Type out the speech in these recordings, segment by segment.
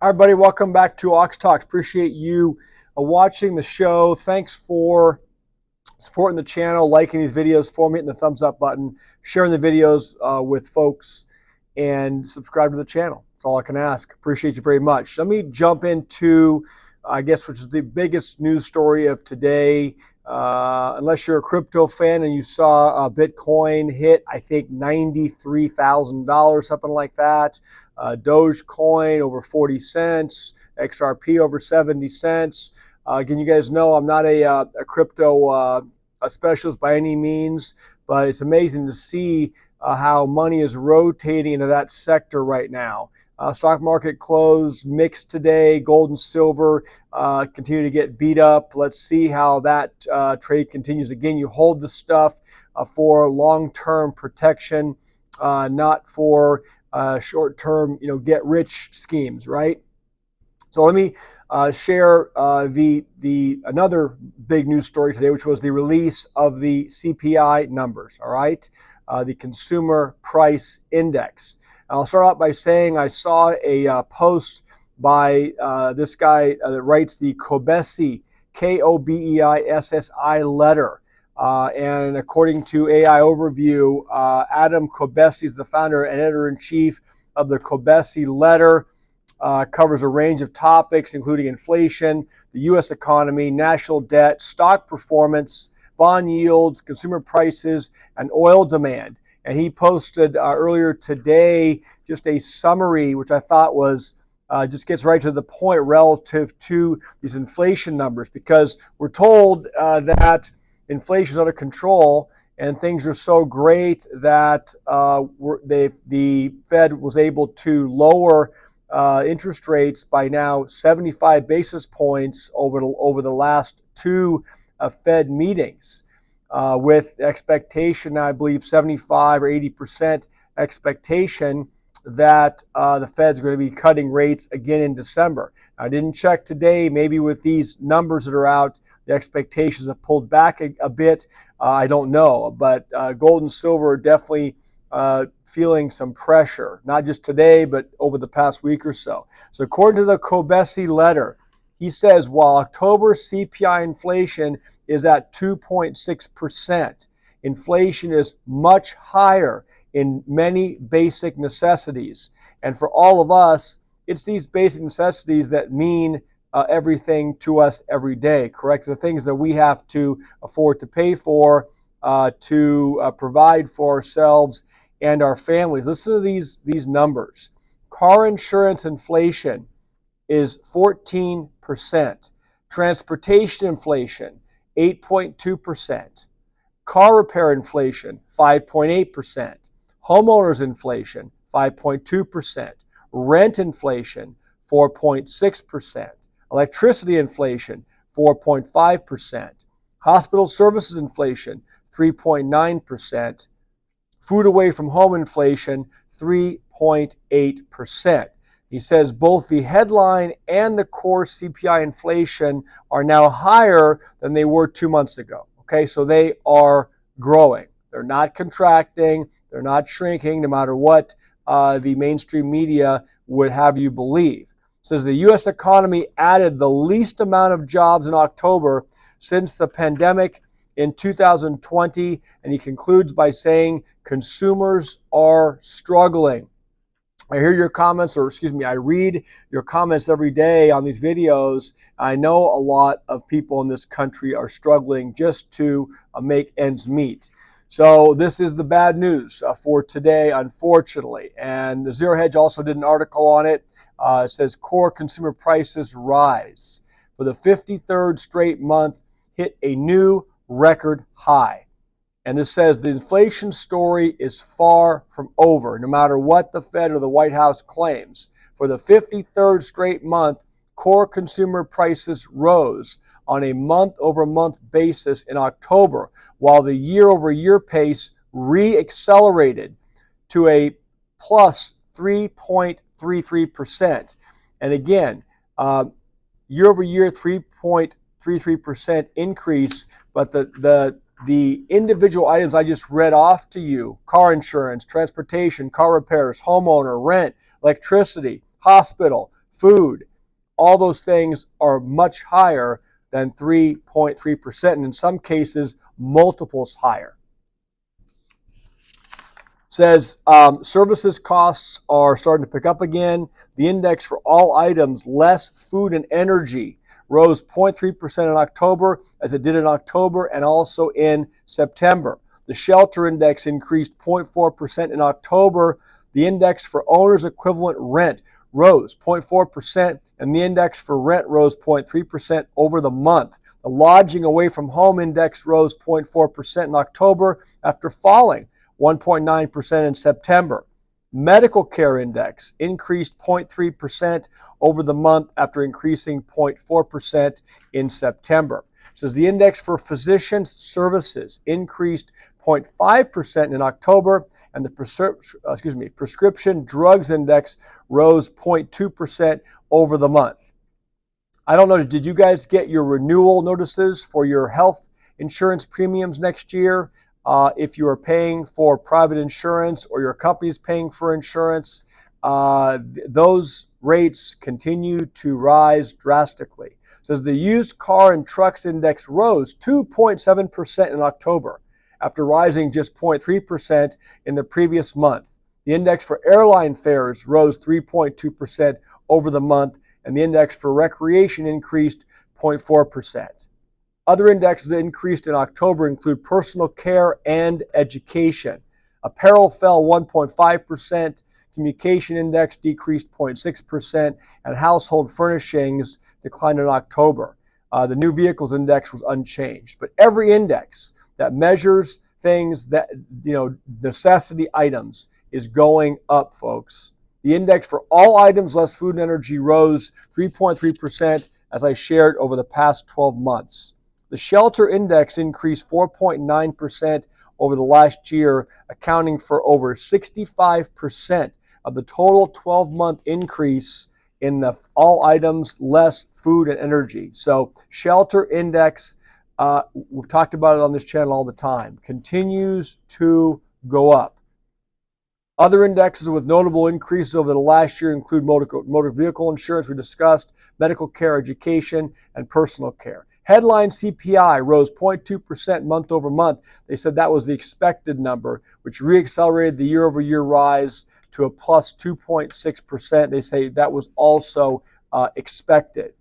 Hi, everybody. Welcome back to Ox Talks. Appreciate you watching the show. Thanks for supporting the channel, liking these videos for me, hitting the thumbs up button, sharing the videos with folks, and subscribe to the channel. That's all I can ask. Appreciate you very much. Let me jump into, I guess, which is the biggest news story of today. Unless you're a crypto fan and you saw Bitcoin hit, I think, $93,000, something like that. Dogecoin over 40 cents, XRP over 70 cents. Again, you guys know I'm not a crypto specialist by any means, but it's amazing to see how money is rotating into that sector right now. Stock market closed mixed today. Gold and silver continue to get beat up. Let's see how that trade continues. Again, you hold the stuff for long-term protection, not for short-term, get-rich schemes, right? So let me share another big news story today, which was the release of the CPI numbers. All right, the Consumer Price Index. I'll start out by saying I saw a post by this guy that writes the Kobessi, K-O-B-E-I-S-S-I letter. And according to AI Overview, Adam Kobessi is the founder and editor-in-chief of the Kobessi letter. Covers a range of topics, including inflation, the U.S. economy, national debt, stock performance, bond yields, consumer prices, and oil demand. And he posted earlier today just a summary, which I thought was just gets right to the point relative to these inflation numbers, because we're told that inflation is under control and things are so great that the Fed was able to lower interest rates by now 75 basis points over the last two Fed meetings, with expectation, I believe, 75 or 80% expectation that the Fed's going to be cutting rates again in December. I didn't check today. Maybe with these numbers that are out, the expectations have pulled back a bit. I don't know, but gold and silver are definitely feeling some pressure, not just today, but over the past week or so. So according to the Kobessi letter, he says, while October CPI inflation is at 2.6%, inflation is much higher in many basic necessities. And for all of us, it's these basic necessities that mean everything to us every day, correct? The things that we have to afford to pay for, to provide for ourselves and our families. Listen to these numbers. Car insurance inflation is 14%. Transportation inflation, 8.2%. Car repair inflation, 5.8%. Homeowners inflation, 5.2%. Rent inflation, 4.6%. Electricity inflation, 4.5%. Hospital services inflation, 3.9%. Food away from home inflation, 3.8%. He says both the headline and the core CPI inflation are now higher than they were 2 months ago. Okay, so they are growing. They're not contracting. They're not shrinking, no matter what the mainstream media would have you believe. It says the U.S. economy added the least amount of jobs in October since the pandemic in 2020, and he concludes by saying consumers are struggling. I hear your comments, I read your comments every day on these videos. I know a lot of people in this country are struggling just to make ends meet. So this is the bad news for today, unfortunately. And the Zero Hedge also did an article on it. It says core consumer prices rise for the 53rd straight month, hit a new record high. And this says the inflation story is far from over, no matter what the Fed or the White House claims. For the 53rd straight month, core consumer prices rose on a month-over-month basis in October, while the year-over-year pace re-accelerated to a plus 3.33%. And again, year-over-year 3.33% increase, but the individual items I just read off to you, car insurance, transportation, car repairs, homeowner, rent, electricity, hospital, food. All those things are much higher than 3.3%, and in some cases, multiples higher. Says services costs are starting to pick up again. The index for all items less food and energy rose 0.3% in October, as it did in October and also in September. The shelter index increased 0.4% in October. The index for owner's equivalent rent rose 0.4%, and the index for rent rose 0.3% over the month. The lodging away from home index rose 0.4% in October after falling 1.9% in September. Medical care index increased 0.3% over the month after increasing 0.4% in September. It says the index for physicians' services increased 0.5% in October, and the prescription drugs index rose 0.2% over the month. I don't know, did you guys get your renewal notices for your health insurance premiums next year? If you are paying for private insurance or your company is paying for insurance, those rates continue to rise drastically. It says the used car and trucks index rose 2.7% in October after rising just 0.3% in the previous month. The index for airline fares rose 3.2% over the month, and the index for recreation increased 0.4%. Other indexes that increased in October include personal care and education. Apparel fell 1.5%, communication index decreased 0.6%, and household furnishings declined in October. The new vehicles index was unchanged. But every index that measures things that, necessity items is going up, folks. The index for all items less food and energy rose 3.3%, as I shared, over the past 12 months. The shelter index increased 4.9% over the last year, accounting for over 65% of the total 12-month increase in the all items less food and energy. So shelter index, we've talked about it on this channel all the time, continues to go up. Other indexes with notable increases over the last year include motor vehicle insurance, we discussed, medical care, education, and personal care. Headline CPI rose 0.2% month over month. They said that was the expected number, which reaccelerated the year-over-year rise to a plus 2.6%. They say that was also expected.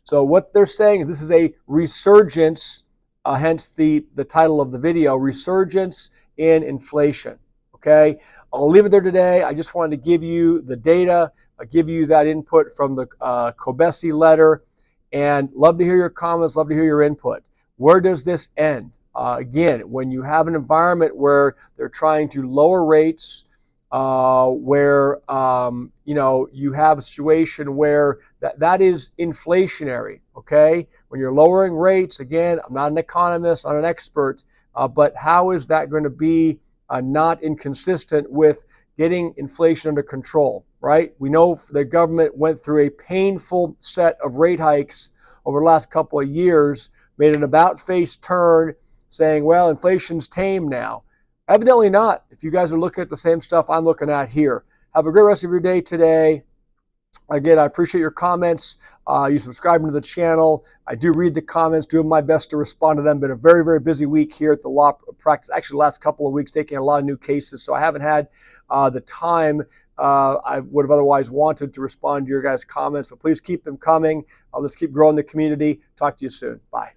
So what they're saying is this is a resurgence, hence the title of the video, Resurgence in Inflation. Okay, I'll leave it there today. I just wanted to give you the data, give you that input from the Kobesi letter. And love to hear your comments, love to hear your input. Where does this end? Again, when you have an environment where they're trying to lower rates, where you have a situation where that is inflationary, okay? When you're lowering rates, again, I'm not an economist, I'm not an expert, but how is that going to be not inconsistent with getting inflation under control, right? We know the government went through a painful set of rate hikes over the last couple of years, made an about-face turn saying, well, inflation's tame now. Evidently not, if you guys are looking at the same stuff I'm looking at here. Have a great rest of your day today. Again, I appreciate your comments. You subscribing to the channel. I do read the comments, doing my best to respond to them. Been a very, very busy week here at the law practice. Actually, the last couple of weeks taking a lot of new cases, so I haven't had the time I would have otherwise wanted to respond to your guys' comments. But please keep them coming. Let's keep growing the community. Talk to you soon. Bye.